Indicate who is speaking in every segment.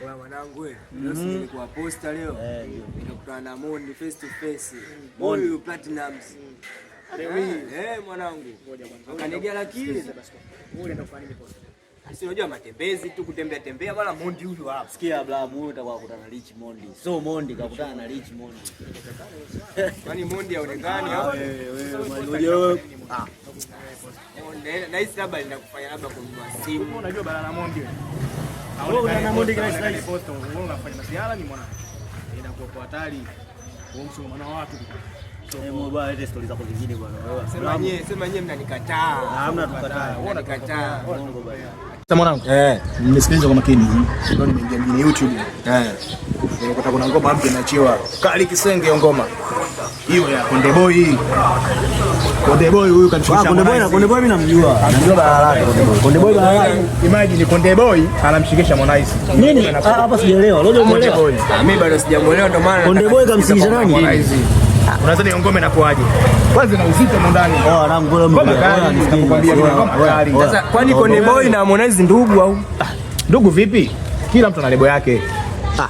Speaker 1: Kwa mwanangu wewe, leo nilikuwa posta leo. Nikakutana na Mondi face to face. Mondi Platinum. Mwanangu. Akanigea lakini.
Speaker 2: Wewe ndio kufanya nini posta?
Speaker 1: Sio unajua matembezi tu kutembea tembea bwana Mondi huyu hapa.
Speaker 3: Sikia bla Mondi utakuwa kukutana na Rich Mondi. So Mondi kakutana na Rich Mondi.
Speaker 1: Kwani Mondi haonekani au?
Speaker 3: Wewe
Speaker 1: na hisi labda ninakufanya labda kununua simu.
Speaker 2: Unajua bala na Mondi wewe.
Speaker 3: Wewe na Mondi kila siku
Speaker 2: posta wewe unafanya masiala ni mwana. Inakuwa kwa hatari. Wewe msongamano wa watu.
Speaker 3: Mbona ile story zako zingine bwana.
Speaker 1: Sema nyewe mnanikataa.
Speaker 3: Hamna tukataa.
Speaker 1: Wewe unakataa.
Speaker 2: Sasa mwanangu. Nimesikiliza kwa makini. Ndio nimeingia mjini YouTube. Nimekuta kuna ngoma mpya inachiwa. Kali Kisenge ngoma. Hiyo ya Konde Boy hii. Konde Boy huyu kanishusha.
Speaker 3: Konde Boy mimi namjua. Namjua bala lake Konde Boy. Konde Boy bala lake.
Speaker 2: Imagine Konde Boy anamshikisha Harmonize.
Speaker 3: Nini? Hapa sijaelewa. Leo umeelewa?
Speaker 1: Mimi bado sijamuelewa ndo maana.
Speaker 3: Konde Boy kamsikisha nani?
Speaker 2: Unadhani ngoma inakuaje? Kwanza na uzito ndani.
Speaker 1: Sasa kwani Konde Boy na Harmonize ndugu au?
Speaker 2: Ndugu vipi? Kila mtu ana lebo yake.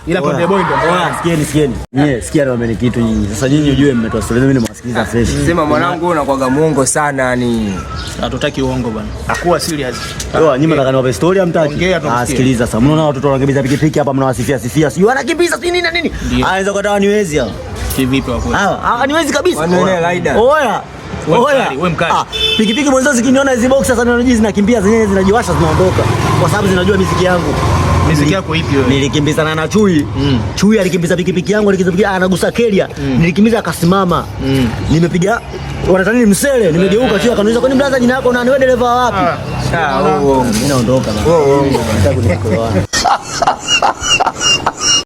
Speaker 2: Ila Konde Boy ndio mbaya.
Speaker 3: Sikieni. Sikia na mimi kitu nyinyi. Sasa nyinyi ujue mmetoa story mimi nimewasikiza fresh.
Speaker 1: Sema mwanangu unakuwaga muongo sana yani.
Speaker 2: Hatutaki uongo bwana. Hakuwa serious.
Speaker 3: Nyinyi mnataka niwape story amtaki? Sikiliza sasa. Mnaona watoto wanakimbiza pikipiki hapa mnawasifia sifia. Sijui wanakimbiza nini na nini. Anaweza kutoa niwezi hapa.
Speaker 2: Vipi wako?
Speaker 3: Niwezi kabisa.
Speaker 1: Wanaelewa Raida.
Speaker 3: Oya.
Speaker 2: Wewe mkali.
Speaker 3: Pikipiki mwanzo zikiniona hizo box sasa ndio zinakimbia zenyewe zinajiwasha zinaondoka. Kwa sababu zinajua muziki yangu.
Speaker 2: Muziki yako ipi wewe?
Speaker 3: Nilikimbizana na Chui. Chui alikimbiza pikipiki yangu, alikimbiza anagusa kelia. Nilikimbiza akasimama. Nimepiga wanatani msele, nimegeuka Chui akaniuliza kwani blaza jina lako nani? Wewe dereva wapi?
Speaker 1: Uongo.
Speaker 3: Mimi naondoka bana.
Speaker 1: Uongo.